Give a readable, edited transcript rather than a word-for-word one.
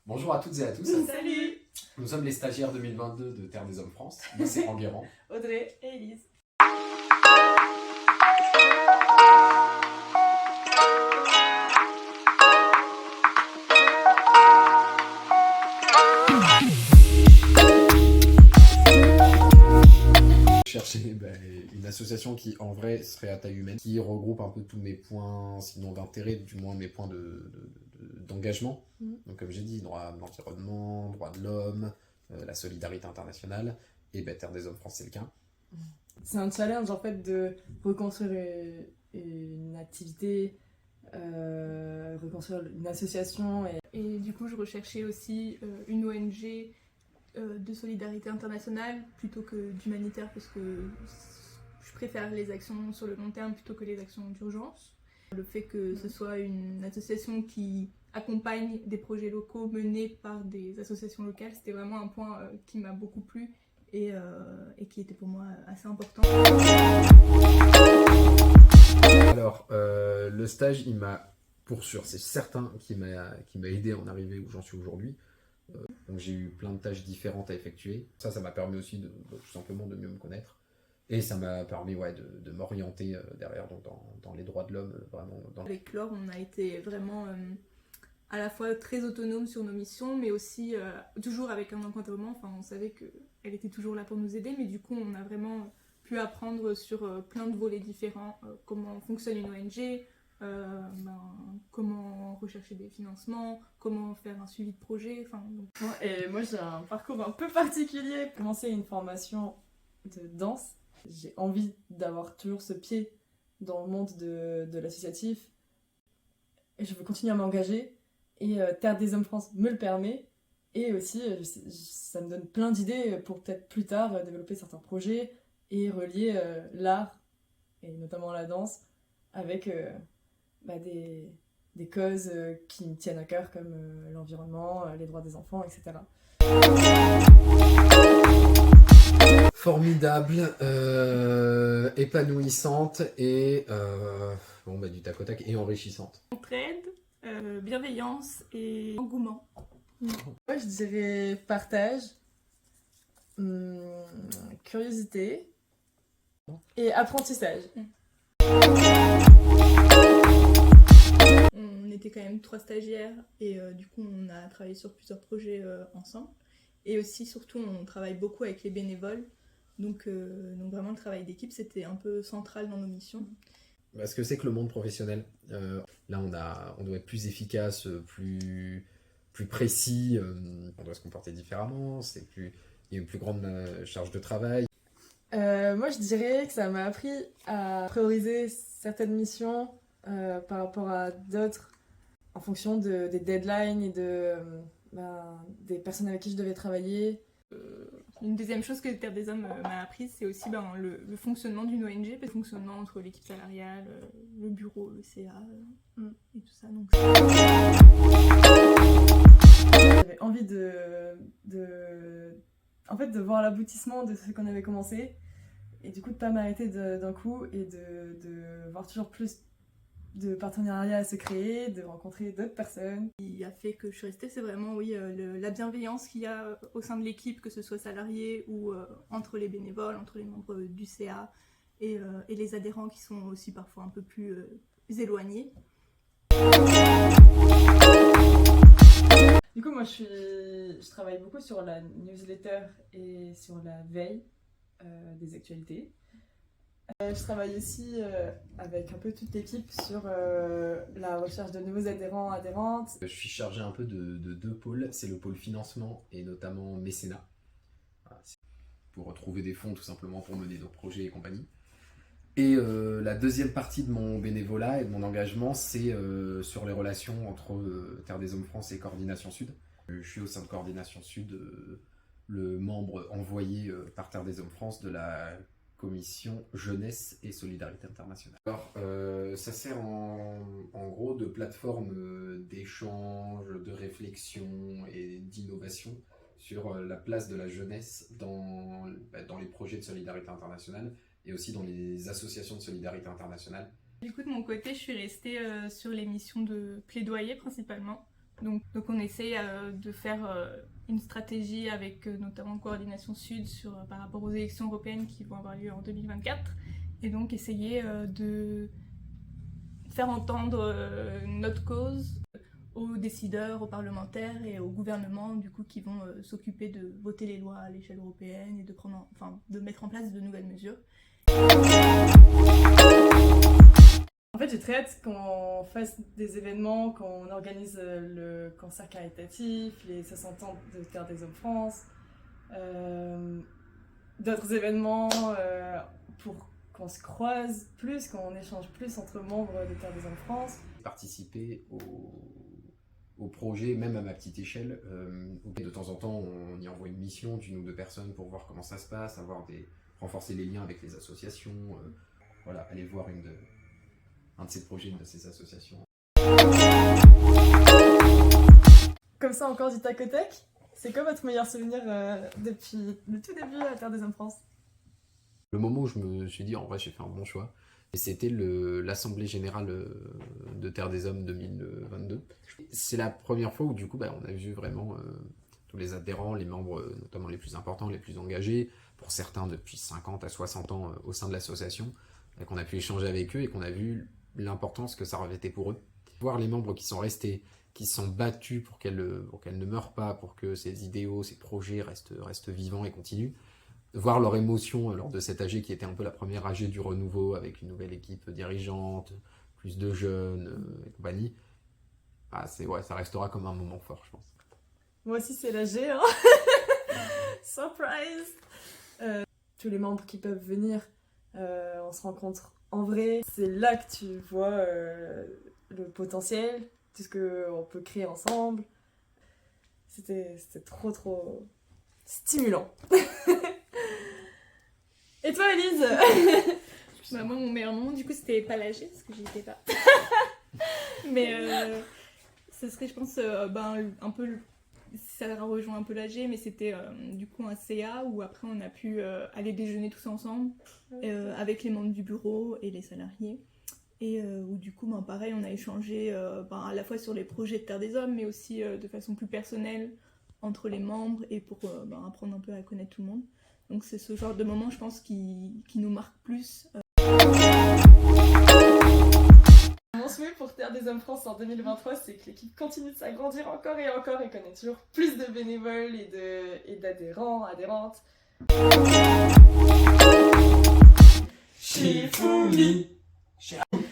Bonjour à toutes et à tous. Salut. Nous sommes les stagiaires 2022 de Terre des Hommes France. Moi, c'est Enguerrand. Audrey et Elise. Chercher une association qui, en vrai, serait à taille humaine, qui regroupe un peu tous mes points, sinon d'intérêt, du moins mes points d'engagement. Donc, comme j'ai dit, droit de l'environnement, droit de l'homme, la solidarité internationale, et Terre des Hommes France, c'est le cas. C'est un challenge en fait de reconstruire une activité, reconstruire une association. Et du coup, je recherchais aussi une ONG de solidarité internationale plutôt que d'humanitaire parce que je préfère les actions sur le long terme plutôt que les actions d'urgence. Le fait que ce soit une association qui accompagne des projets locaux menés par des associations locales, c'était vraiment un point qui m'a beaucoup plu et qui était pour moi assez important. Alors, le stage, il m'a, pour sûr, c'est certain qu'il m'a aidé à en arriver où j'en suis aujourd'hui. Donc j'ai eu plein de tâches différentes à effectuer. Ça m'a permis aussi tout simplement de mieux me connaître. Et ça m'a permis de m'orienter derrière donc dans les droits de l'homme. Vraiment, Avec Laure, on a été vraiment à la fois très autonome sur nos missions, mais aussi toujours avec un encadrement. Enfin, on savait qu'elle était toujours là pour nous aider, mais du coup, on a vraiment pu apprendre sur plein de volets différents. Comment fonctionne une ONG, comment rechercher des financements, comment faire un suivi de projet. Et moi j'ai un parcours un peu particulier. J'ai commencé une formation de danse. J'ai envie d'avoir toujours ce pied dans le monde de l'associatif. Et je veux continuer à m'engager. Et Terre des Hommes France me le permet. Et aussi, ça me donne plein d'idées pour peut-être plus tard développer certains projets et relier l'art, et notamment la danse, avec des causes qui me tiennent à cœur, comme l'environnement, les droits des enfants, etc. formidable, épanouissante et du tac au tac et enrichissante. Entraide, bienveillance et engouement. Moi je dirais partage, curiosité et apprentissage. On était quand même 3 stagiaires et du coup on a travaillé sur plusieurs projets ensemble. Et aussi surtout on travaille beaucoup avec les bénévoles. Donc vraiment le travail d'équipe c'était un peu central dans nos missions. Ce que c'est que le monde professionnel, là on doit être plus efficace, plus précis, on doit se comporter différemment, il y a une plus grande charge de travail. Moi je dirais que ça m'a appris à prioriser certaines missions par rapport à d'autres en fonction des deadlines et des personnes avec qui je devais travailler. Une deuxième chose que Terre des Hommes m'a apprise, c'est aussi le fonctionnement d'une ONG, le fonctionnement entre l'équipe salariale, le bureau, le CA et tout ça. Donc, j'avais envie de voir l'aboutissement de ce qu'on avait commencé et du coup de pas m'arrêter d'un coup et de voir toujours plus de partenariats à se créer, de rencontrer d'autres personnes. Ce qui a fait que je suis restée, c'est vraiment la bienveillance qu'il y a au sein de l'équipe, que ce soit salarié ou entre les bénévoles, entre les membres du CA et les adhérents qui sont aussi parfois un peu plus éloignés. Du coup, moi je travaille beaucoup sur la newsletter et sur la veille des actualités. Je travaille aussi avec un peu toute l'équipe sur la recherche de nouveaux adhérents, adhérentes. Je suis chargé un peu de 2 pôles, c'est le pôle financement et notamment mécénat. Voilà, pour trouver des fonds tout simplement pour mener nos projets et compagnie. Et la deuxième partie de mon bénévolat et de mon engagement, c'est sur les relations entre Terre des Hommes France et Coordination Sud. Je suis au sein de Coordination Sud, le membre envoyé par Terre des Hommes France de la commission jeunesse et solidarité internationale. Alors, ça sert en gros de plateforme d'échange, de réflexion et d'innovation sur la place de la jeunesse dans les projets de solidarité internationale et aussi dans les associations de solidarité internationale. Du coup, de mon côté, je suis restée sur les missions de plaidoyer principalement, Donc on essaie de faire une stratégie avec notamment Coordination Sud par rapport aux élections européennes qui vont avoir lieu en 2024. Et donc essayer de faire entendre notre cause aux décideurs, aux parlementaires et aux gouvernements du coup, qui vont s'occuper de voter les lois à l'échelle européenne et de mettre en place de nouvelles mesures. En fait, j'ai très hâte qu'on fasse des événements, qu'on organise le concert caritatif, les 60 ans de Terre des Hommes France, d'autres événements pour qu'on se croise plus, qu'on échange plus entre membres de Terre des Hommes France. Participer au projet, même à ma petite échelle. De temps en temps, on y envoie une mission d'une ou deux personnes pour voir comment ça se passe, renforcer les liens avec les associations, voilà, aller voir un de ces projets, une de ces associations. Comme ça, encore du tac au tac, c'est quoi votre meilleur souvenir depuis le tout début à Terre des Hommes France? Le moment où je me suis dit, en vrai, j'ai fait un bon choix, et c'était l'Assemblée Générale de Terre des Hommes 2022. C'est la première fois où, du coup, on a vu vraiment tous les adhérents, les membres, notamment les plus importants, les plus engagés, pour certains depuis 50 à 60 ans au sein de l'association, et qu'on a pu échanger avec eux et qu'on a vu l'importance que ça revêtait pour eux. Voir les membres qui sont restés, qui se sont battus pour qu'elles ne meurent pas, pour que ces idéaux, ces projets restent vivants et continuent. Voir leur émotion lors de cette AG qui était un peu la première AG du renouveau, avec une nouvelle équipe dirigeante, plus de jeunes et compagnie, ça restera comme un moment fort, je pense. Moi aussi, c'est l'AG, hein. Surprise. Tous les membres qui peuvent venir, on se rencontre en vrai. C'est là que tu vois le potentiel, tout ce qu'on peut créer ensemble. C'était trop stimulant. Et toi, Elise? Moi, mon meilleur moment, du coup, c'était pas l'AG, parce que j'y étais pas. Mais ce serait, je pense, un peu... Ça rejoint un peu l'AG, mais c'était du coup un CA où après on a pu aller déjeuner tous ensemble avec les membres du bureau et les salariés. Et où du coup, pareil, on a échangé à la fois sur les projets de Terre des Hommes, mais aussi de façon plus personnelle entre les membres et pour apprendre un peu à connaître tout le monde. Donc c'est ce genre de moment, je pense, qui nous marque plus. Mon souhait pour Terre des Hommes France en 2023, c'est que l'équipe continue de s'agrandir encore et encore et qu'on ait toujours plus de bénévoles et d'adhérents, adhérentes. Shifumi.